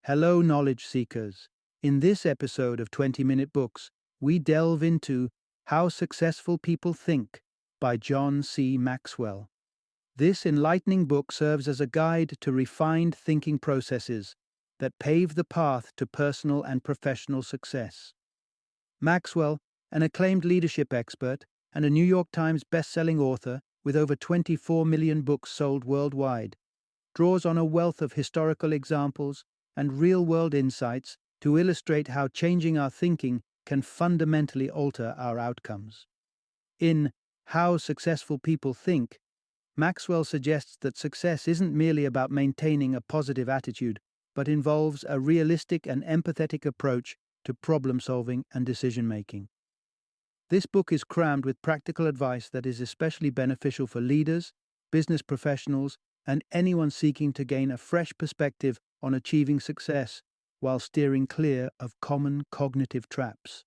Hello, knowledge seekers. In this episode of 20-Minute Books, we delve into How Successful People Think by John C. Maxwell. This enlightening book serves as a guide to refined thinking processes that pave the path to personal and professional success. Maxwell, an acclaimed leadership expert and a New York Times best-selling author with over 24 million books sold worldwide, draws on a wealth of historical examples and real-world insights to illustrate how changing our thinking can fundamentally alter our outcomes. In How Successful People Think, Maxwell suggests that success isn't merely about maintaining a positive attitude, but involves a realistic and empathetic approach to problem-solving and decision-making. This book is crammed with practical advice that is especially beneficial for leaders, business professionals, and anyone seeking to gain a fresh perspective on achieving success while steering clear of common cognitive traps.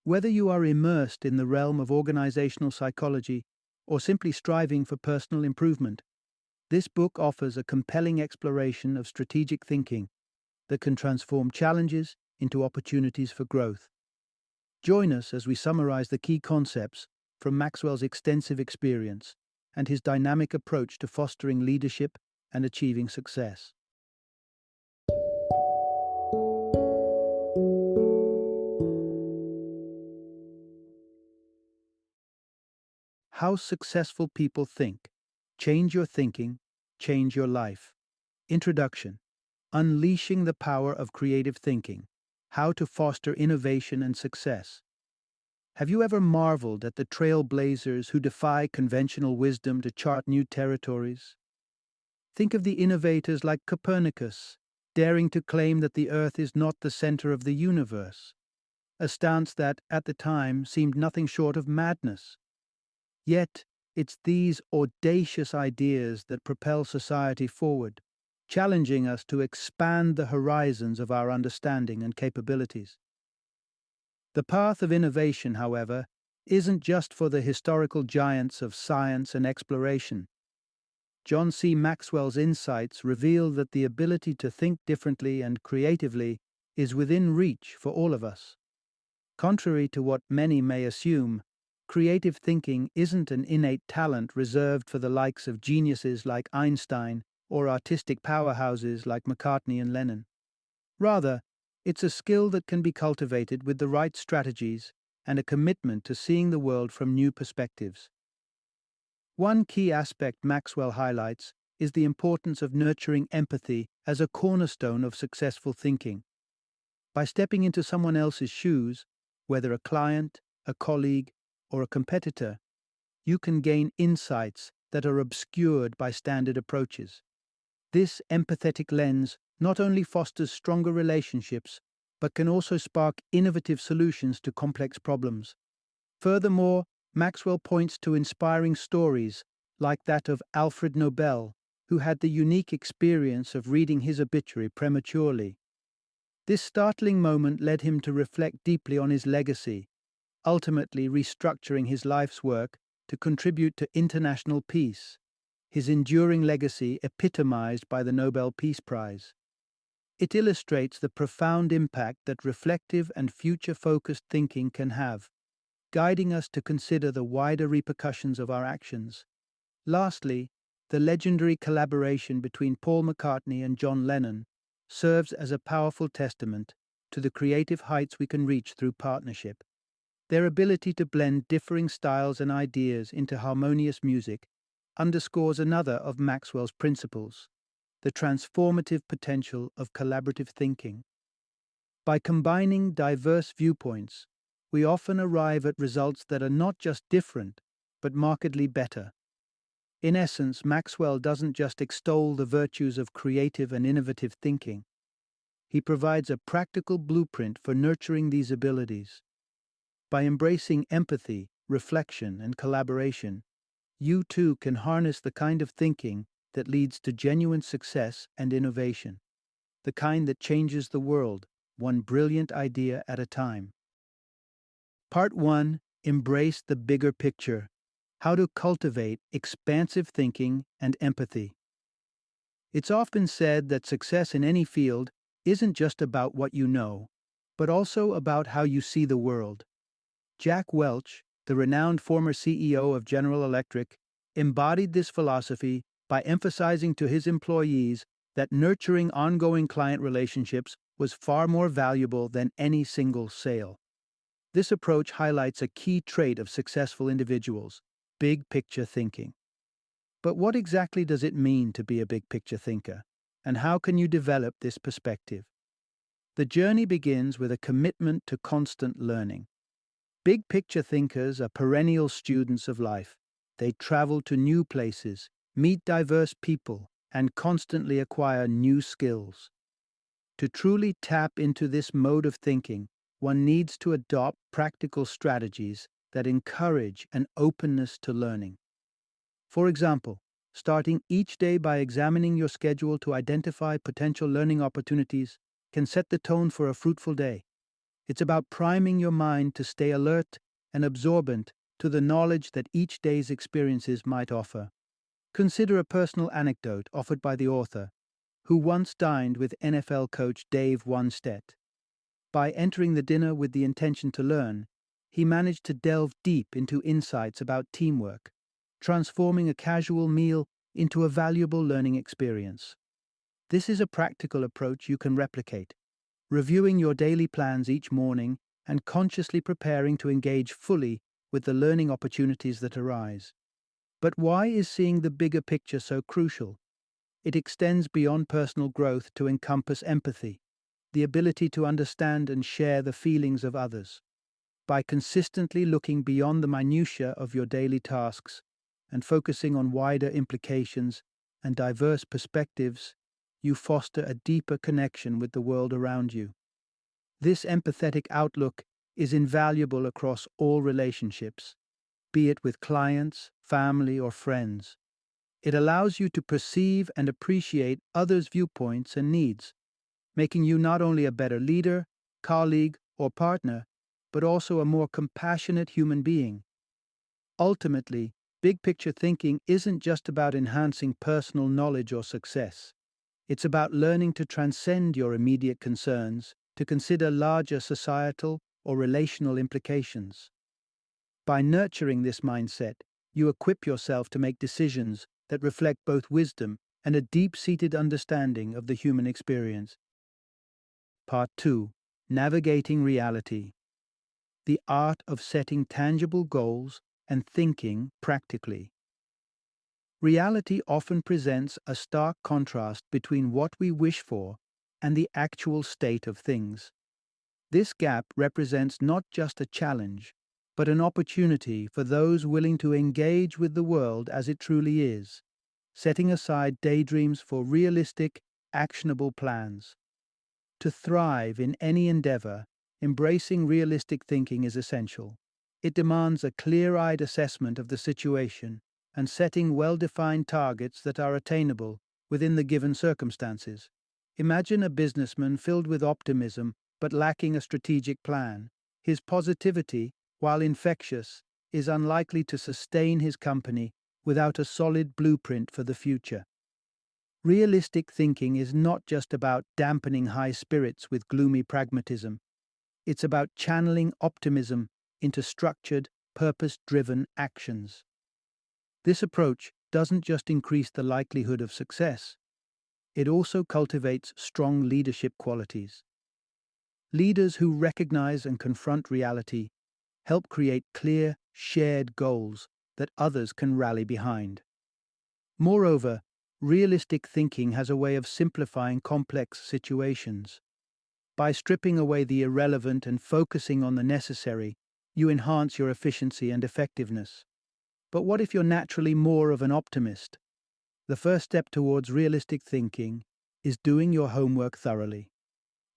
Whether you are immersed in the realm of organizational psychology or simply striving for personal improvement, this book offers a compelling exploration of strategic thinking that can transform challenges into opportunities for growth. Join us as we summarize the key concepts from Maxwell's extensive experience and his dynamic approach to fostering leadership and achieving success. How Successful People Think. Change your thinking, change your life. Introduction. Unleashing the power of creative thinking. How to foster innovation and success. Have you ever marveled at the trailblazers who defy conventional wisdom to chart new territories? Think of the innovators like Copernicus, daring to claim that the Earth is not the center of the universe, a stance that, at the time, seemed nothing short of madness. Yet, it's these audacious ideas that propel society forward, challenging us to expand the horizons of our understanding and capabilities. The path of innovation, however, isn't just for the historical giants of science and exploration. John C. Maxwell's insights reveal that the ability to think differently and creatively is within reach for all of us. Contrary to what many may assume, creative thinking isn't an innate talent reserved for the likes of geniuses like Einstein or artistic powerhouses like McCartney and Lennon. Rather, it's a skill that can be cultivated with the right strategies and a commitment to seeing the world from new perspectives. One key aspect Maxwell highlights is the importance of nurturing empathy as a cornerstone of successful thinking. By stepping into someone else's shoes, whether a client, a colleague, or a competitor, you can gain insights that are obscured by standard approaches. This empathetic lens not only fosters stronger relationships, but can also spark innovative solutions to complex problems. Furthermore, Maxwell points to inspiring stories like that of Alfred Nobel, who had the unique experience of reading his obituary prematurely. This startling moment led him to reflect deeply on his legacy, ultimately restructuring his life's work to contribute to international peace, his enduring legacy epitomized by the Nobel Peace Prize. It illustrates the profound impact that reflective and future-focused thinking can have, guiding us to consider the wider repercussions of our actions. Lastly, the legendary collaboration between Paul McCartney and John Lennon serves as a powerful testament to the creative heights we can reach through partnership. Their ability to blend differing styles and ideas into harmonious music underscores another of Maxwell's principles, the transformative potential of collaborative thinking. By combining diverse viewpoints, we often arrive at results that are not just different, but markedly better. In essence, Maxwell doesn't just extol the virtues of creative and innovative thinking. He provides a practical blueprint for nurturing these abilities. By embracing empathy, reflection, and collaboration, you too can harness the kind of thinking that leads to genuine success and innovation, the kind that changes the world, one brilliant idea at a time. Part 1. Embrace the bigger picture. How to cultivate expansive thinking and empathy. It's often said that success in any field isn't just about what you know, but also about how you see the world. Jack Welch, the renowned former CEO of General Electric, embodied this philosophy by emphasizing to his employees that nurturing ongoing client relationships was far more valuable than any single sale. This approach highlights a key trait of successful individuals: big picture thinking. But what exactly does it mean to be a big picture thinker? And how can you develop this perspective? The journey begins with a commitment to constant learning. Big picture thinkers are perennial students of life. They travel to new places, meet diverse people, and constantly acquire new skills. To truly tap into this mode of thinking, one needs to adopt practical strategies that encourage an openness to learning. For example, starting each day by examining your schedule to identify potential learning opportunities can set the tone for a fruitful day. It's about priming your mind to stay alert and absorbent to the knowledge that each day's experiences might offer. Consider a personal anecdote offered by the author, who once dined with NFL coach Dave Wanstedt. By entering the dinner with the intention to learn, he managed to delve deep into insights about teamwork, transforming a casual meal into a valuable learning experience. This is a practical approach you can replicate, reviewing your daily plans each morning and consciously preparing to engage fully with the learning opportunities that arise. But why is seeing the bigger picture so crucial? It extends beyond personal growth to encompass empathy, the ability to understand and share the feelings of others. By consistently looking beyond the minutiae of your daily tasks and focusing on wider implications and diverse perspectives, you foster a deeper connection with the world around you. This empathetic outlook is invaluable across all relationships, be it with clients, family, or friends. It allows you to perceive and appreciate others' viewpoints and needs, making you not only a better leader, colleague, or partner, but also a more compassionate human being. Ultimately, big picture thinking isn't just about enhancing personal knowledge or success. It's about learning to transcend your immediate concerns to consider larger societal or relational implications. By nurturing this mindset, you equip yourself to make decisions that reflect both wisdom and a deep-seated understanding of the human experience. Part 2. Navigating Reality. The art of setting tangible goals and thinking practically. Reality often presents a stark contrast between what we wish for and the actual state of things. This gap represents not just a challenge, but an opportunity for those willing to engage with the world as it truly is, setting aside daydreams for realistic, actionable plans. To thrive in any endeavor, embracing realistic thinking is essential. It demands a clear-eyed assessment of the situation and setting well-defined targets that are attainable within the given circumstances. Imagine a businessman filled with optimism but lacking a strategic plan. His positivity, while infectious, is unlikely to sustain his company without a solid blueprint for the future. Realistic thinking is not just about dampening high spirits with gloomy pragmatism. It's about channeling optimism into structured, purpose-driven actions. This approach doesn't just increase the likelihood of success, it also cultivates strong leadership qualities. Leaders who recognize and confront reality help create clear, shared goals that others can rally behind. Moreover, realistic thinking has a way of simplifying complex situations. By stripping away the irrelevant and focusing on the necessary, you enhance your efficiency and effectiveness. But what if you're naturally more of an optimist? The first step towards realistic thinking is doing your homework thoroughly.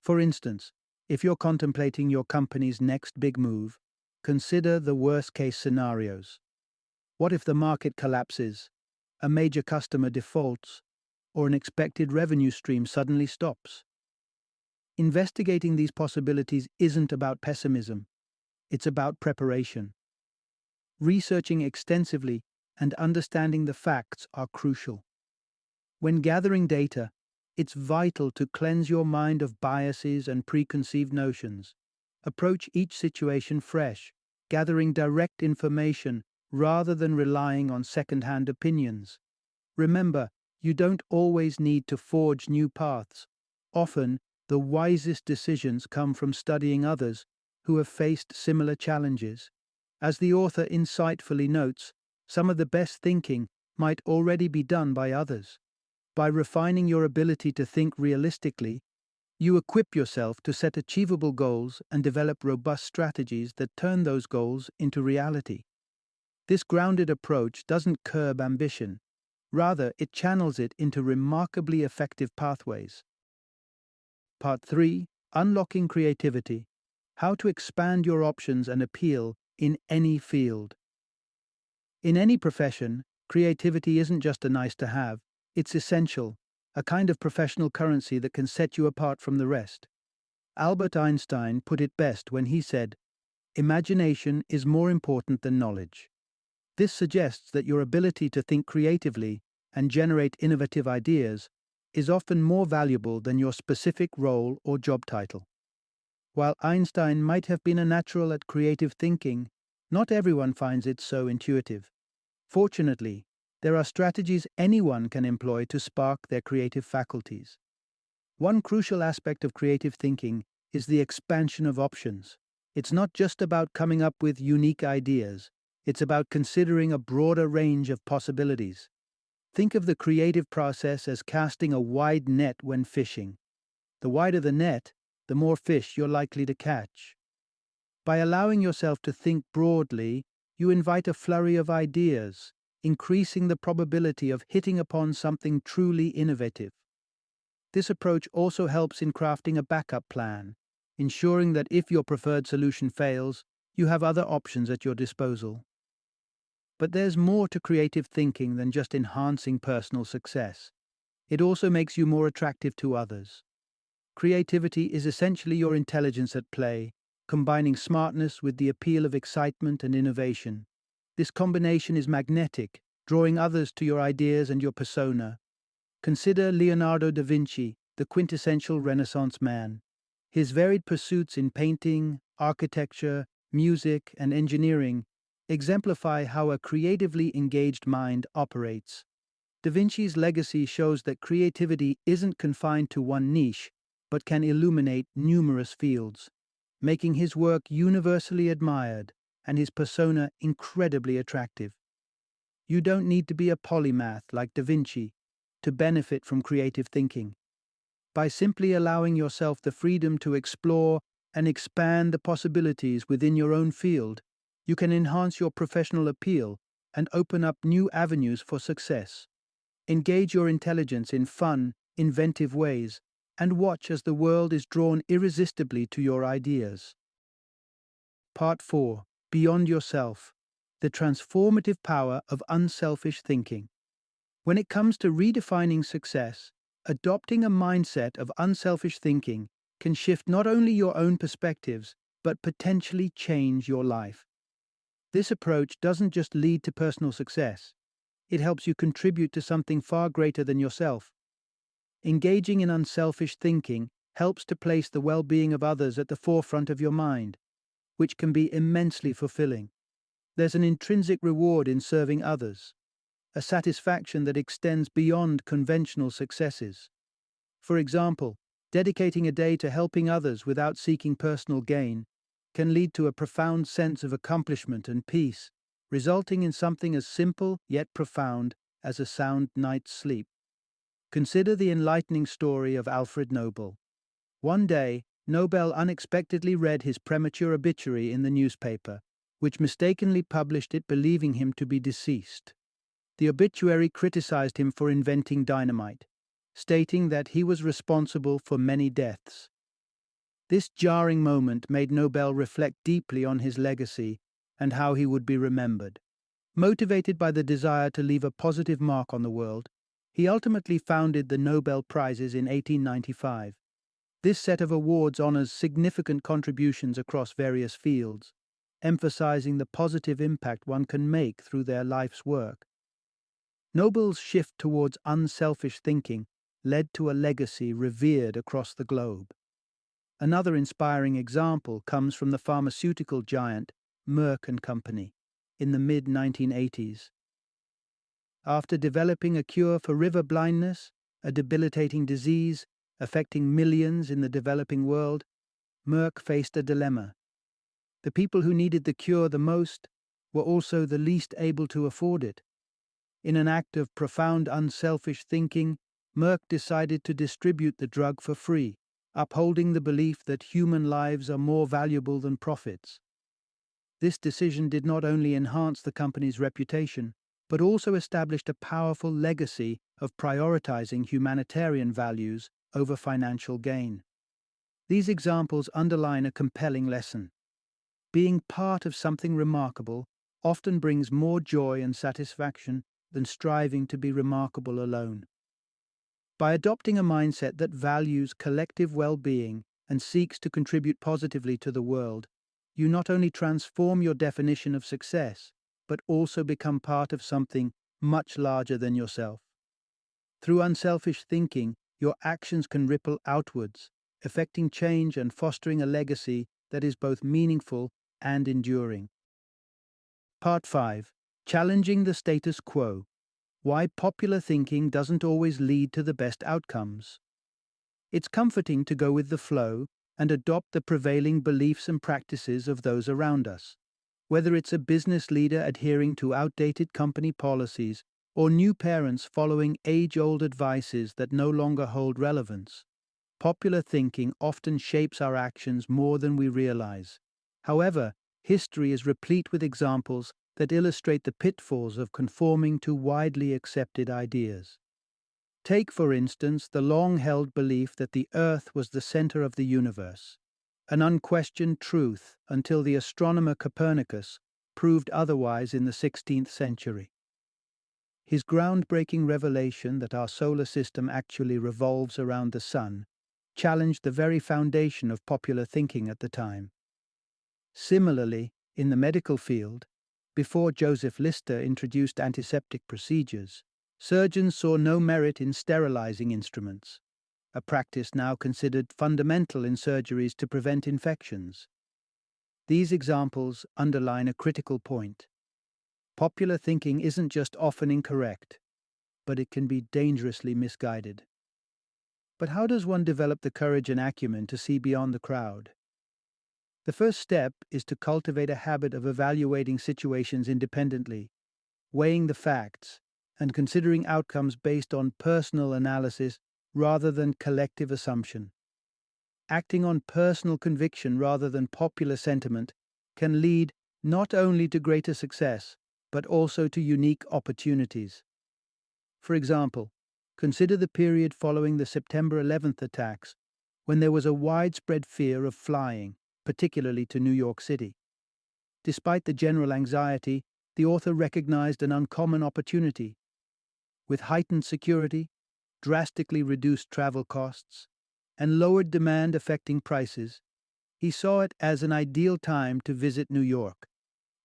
For instance, if you're contemplating your company's next big move, consider the worst-case scenarios. What if the market collapses, a major customer defaults, or an expected revenue stream suddenly stops? Investigating these possibilities isn't about pessimism, it's about preparation. Researching extensively and understanding the facts are crucial. When gathering data, it's vital to cleanse your mind of biases and preconceived notions. Approach each situation fresh, gathering direct information rather than relying on second-hand opinions. Remember, you don't always need to forge new paths. Often, the wisest decisions come from studying others who have faced similar challenges. As the author insightfully notes, some of the best thinking might already be done by others. By refining your ability to think realistically, you equip yourself to set achievable goals and develop robust strategies that turn those goals into reality. This grounded approach doesn't curb ambition. Rather, it channels it into remarkably effective pathways. Part 3. Unlocking Creativity. How to expand your options and appeal in any field. In any profession, creativity isn't just a nice to have, it's essential, a kind of professional currency that can set you apart from the rest. Albert Einstein put it best when he said, "Imagination is more important than knowledge." This suggests that your ability to think creatively and generate innovative ideas is often more valuable than your specific role or job title. While Einstein might have been a natural at creative thinking, not everyone finds it so intuitive. Fortunately, there are strategies anyone can employ to spark their creative faculties. One crucial aspect of creative thinking is the expansion of options. It's not just about coming up with unique ideas, it's about considering a broader range of possibilities. Think of the creative process as casting a wide net when fishing. The wider the net, the more fish you're likely to catch. By allowing yourself to think broadly, you invite a flurry of ideas, increasing the probability of hitting upon something truly innovative. This approach also helps in crafting a backup plan, ensuring that if your preferred solution fails, you have other options at your disposal. But there's more to creative thinking than just enhancing personal success. It also makes you more attractive to others. Creativity is essentially your intelligence at play, combining smartness with the appeal of excitement and innovation. This combination is magnetic, drawing others to your ideas and your persona. Consider Leonardo da Vinci, the quintessential Renaissance man. His varied pursuits in painting, architecture, music, and engineering exemplify how a creatively engaged mind operates. Da Vinci's legacy shows that creativity isn't confined to one niche, but can illuminate numerous fields, making his work universally admired and his persona incredibly attractive. You don't need to be a polymath like Da Vinci to benefit from creative thinking. By simply allowing yourself the freedom to explore and expand the possibilities within your own field, you can enhance your professional appeal and open up new avenues for success. Engage your intelligence in fun, inventive ways, and watch as the world is drawn irresistibly to your ideas. Part 4. Beyond Yourself. The transformative power of unselfish thinking. When it comes to redefining success, adopting a mindset of unselfish thinking can shift not only your own perspectives, but potentially change your life. This approach doesn't just lead to personal success, it helps you contribute to something far greater than yourself. Engaging in unselfish thinking helps to place the well-being of others at the forefront of your mind, which can be immensely fulfilling. There's an intrinsic reward in serving others, a satisfaction that extends beyond conventional successes. For example, dedicating a day to helping others without seeking personal gain can lead to a profound sense of accomplishment and peace, resulting in something as simple yet profound as a sound night's sleep. Consider the enlightening story of Alfred Nobel. One day, Nobel unexpectedly read his premature obituary in the newspaper, which mistakenly published it believing him to be deceased. The obituary criticized him for inventing dynamite, stating that he was responsible for many deaths. This jarring moment made Nobel reflect deeply on his legacy and how he would be remembered. Motivated by the desire to leave a positive mark on the world, he ultimately founded the Nobel Prizes in 1895. This set of awards honors significant contributions across various fields, emphasizing the positive impact one can make through their life's work. Nobel's shift towards unselfish thinking led to a legacy revered across the globe. Another inspiring example comes from the pharmaceutical giant Merck and Company in the mid-1980s. After developing a cure for river blindness, a debilitating disease affecting millions in the developing world, Merck faced a dilemma. The people who needed the cure the most were also the least able to afford it. In an act of profound unselfish thinking, Merck decided to distribute the drug for free, upholding the belief that human lives are more valuable than profits. This decision did not only enhance the company's reputation, but also established a powerful legacy of prioritizing humanitarian values over financial gain. These examples underline a compelling lesson. Being part of something remarkable often brings more joy and satisfaction than striving to be remarkable alone. By adopting a mindset that values collective well-being and seeks to contribute positively to the world, you not only transform your definition of success, but also become part of something much larger than yourself. Through unselfish thinking, your actions can ripple outwards, effecting change and fostering a legacy that is both meaningful and enduring. Part 5. Challenging the status quo. Why popular thinking doesn't always lead to the best outcomes. It's comforting to go with the flow and adopt the prevailing beliefs and practices of those around us. Whether it's a business leader adhering to outdated company policies or new parents following age-old advices that no longer hold relevance, popular thinking often shapes our actions more than we realize. However, history is replete with examples that illustrate the pitfalls of conforming to widely accepted ideas. Take, for instance, the long-held belief that the Earth was the center of the universe, an unquestioned truth until the astronomer Copernicus proved otherwise in the 16th century. His groundbreaking revelation that our solar system actually revolves around the sun challenged the very foundation of popular thinking at the time. Similarly, in the medical field, before Joseph Lister introduced antiseptic procedures, surgeons saw no merit in sterilizing instruments, a practice now considered fundamental in surgeries to prevent infections. These examples underline a critical point. Popular thinking isn't just often incorrect, but it can be dangerously misguided. But how does one develop the courage and acumen to see beyond the crowd? The first step is to cultivate a habit of evaluating situations independently, weighing the facts, and considering outcomes based on personal analysis rather than collective assumption. Acting on personal conviction rather than popular sentiment can lead not only to greater success, but also to unique opportunities. For example, consider the period following the September 11th attacks, when there was a widespread fear of flying, particularly to New York City. Despite the general anxiety, the author recognized an uncommon opportunity. With heightened security, drastically reduced travel costs, and lowered demand affecting prices, he saw it as an ideal time to visit New York.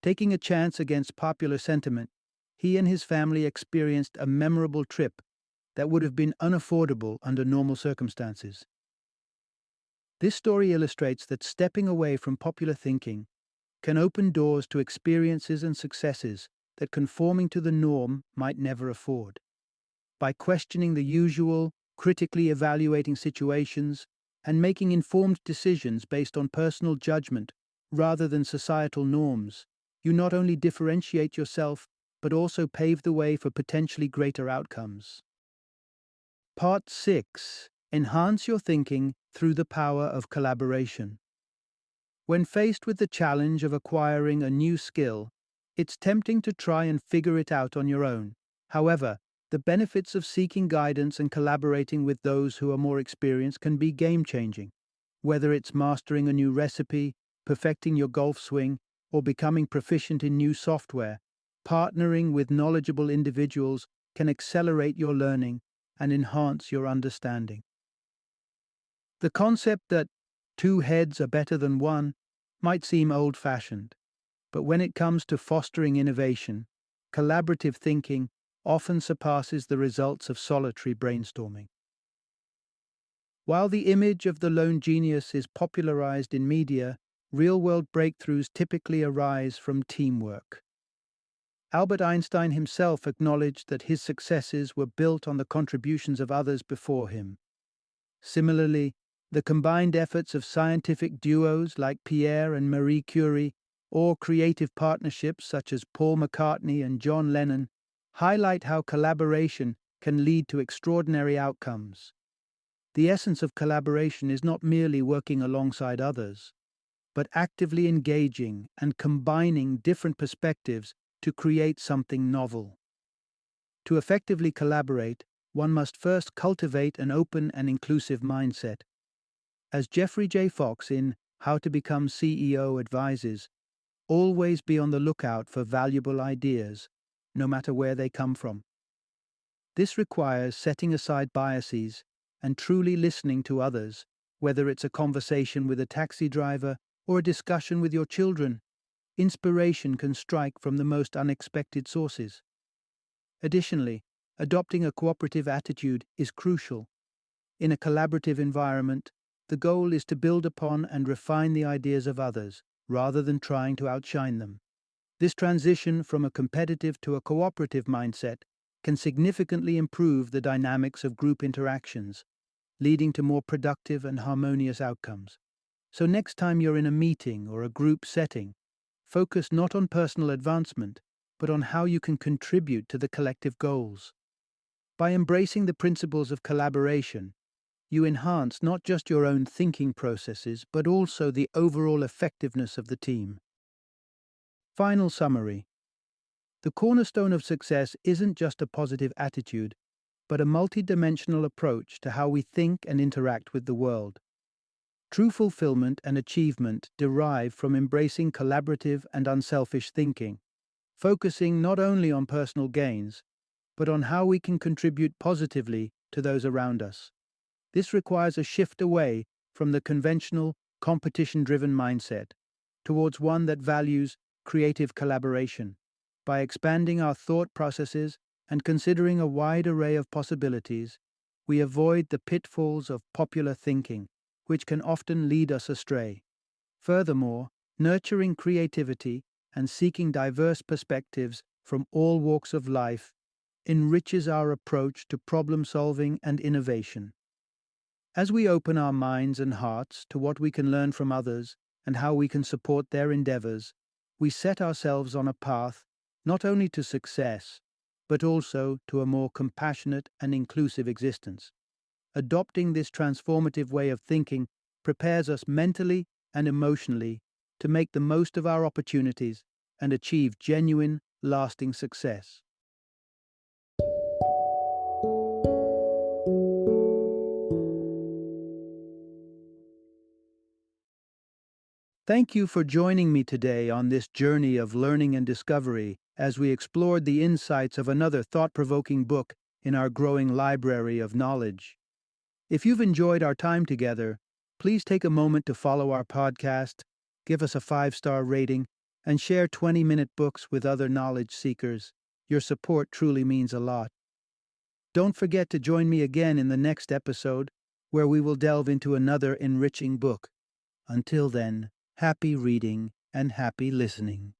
Taking a chance against popular sentiment, he and his family experienced a memorable trip that would have been unaffordable under normal circumstances. This story illustrates that stepping away from popular thinking can open doors to experiences and successes that conforming to the norm might never afford. By questioning the usual, critically evaluating situations, and making informed decisions based on personal judgment rather than societal norms, you not only differentiate yourself but also pave the way for potentially greater outcomes. Part 6. Enhance your thinking through the power of collaboration. When faced with the challenge of acquiring a new skill, it's tempting to try and figure it out on your own. However, the benefits of seeking guidance and collaborating with those who are more experienced can be game-changing. Whether it's mastering a new recipe, perfecting your golf swing, or becoming proficient in new software, partnering with knowledgeable individuals can accelerate your learning and enhance your understanding. The concept that two heads are better than one might seem old-fashioned, but when it comes to fostering innovation, collaborative thinking often surpasses the results of solitary brainstorming. While the image of the lone genius is popularized in media, real-world breakthroughs typically arise from teamwork. Albert Einstein himself acknowledged that his successes were built on the contributions of others before him. Similarly, the combined efforts of scientific duos like Pierre and Marie Curie, or creative partnerships such as Paul McCartney and John Lennon, highlight how collaboration can lead to extraordinary outcomes. The essence of collaboration is not merely working alongside others, but actively engaging and combining different perspectives to create something novel. To effectively collaborate, one must first cultivate an open and inclusive mindset. As Jeffrey J. Fox in How to Become CEO advises, always be on the lookout for valuable ideas, no matter where they come from. This requires setting aside biases and truly listening to others, whether it's a conversation with a taxi driver or a discussion with your children. Inspiration can strike from the most unexpected sources. Additionally, adopting a cooperative attitude is crucial. In a collaborative environment, the goal is to build upon and refine the ideas of others, rather than trying to outshine them. This transition from a competitive to a cooperative mindset can significantly improve the dynamics of group interactions, leading to more productive and harmonious outcomes. So next time you're in a meeting or a group setting, focus not on personal advancement, but on how you can contribute to the collective goals. By embracing the principles of collaboration, you enhance not just your own thinking processes, but also the overall effectiveness of the team. Final summary. The cornerstone of success isn't just a positive attitude, but a multidimensional approach to how we think and interact with the world. True fulfillment and achievement derive from embracing collaborative and unselfish thinking, focusing not only on personal gains, but on how we can contribute positively to those around us. This requires a shift away from the conventional, competition-driven mindset towards one that values creative collaboration. By expanding our thought processes and considering a wide array of possibilities, we avoid the pitfalls of popular thinking, which can often lead us astray. Furthermore, nurturing creativity and seeking diverse perspectives from all walks of life enriches our approach to problem-solving and innovation. As we open our minds and hearts to what we can learn from others and how we can support their endeavors, we set ourselves on a path not only to success, but also to a more compassionate and inclusive existence. Adopting this transformative way of thinking prepares us mentally and emotionally to make the most of our opportunities and achieve genuine, lasting success. Thank you for joining me today on this journey of learning and discovery as we explored the insights of another thought-provoking book in our growing library of knowledge. If you've enjoyed our time together, please take a moment to follow our podcast, give us a 5-star rating, and share 20-minute books with other knowledge seekers. Your support truly means a lot. Don't forget to join me again in the next episode, where we will delve into another enriching book. Until then, happy reading and happy listening.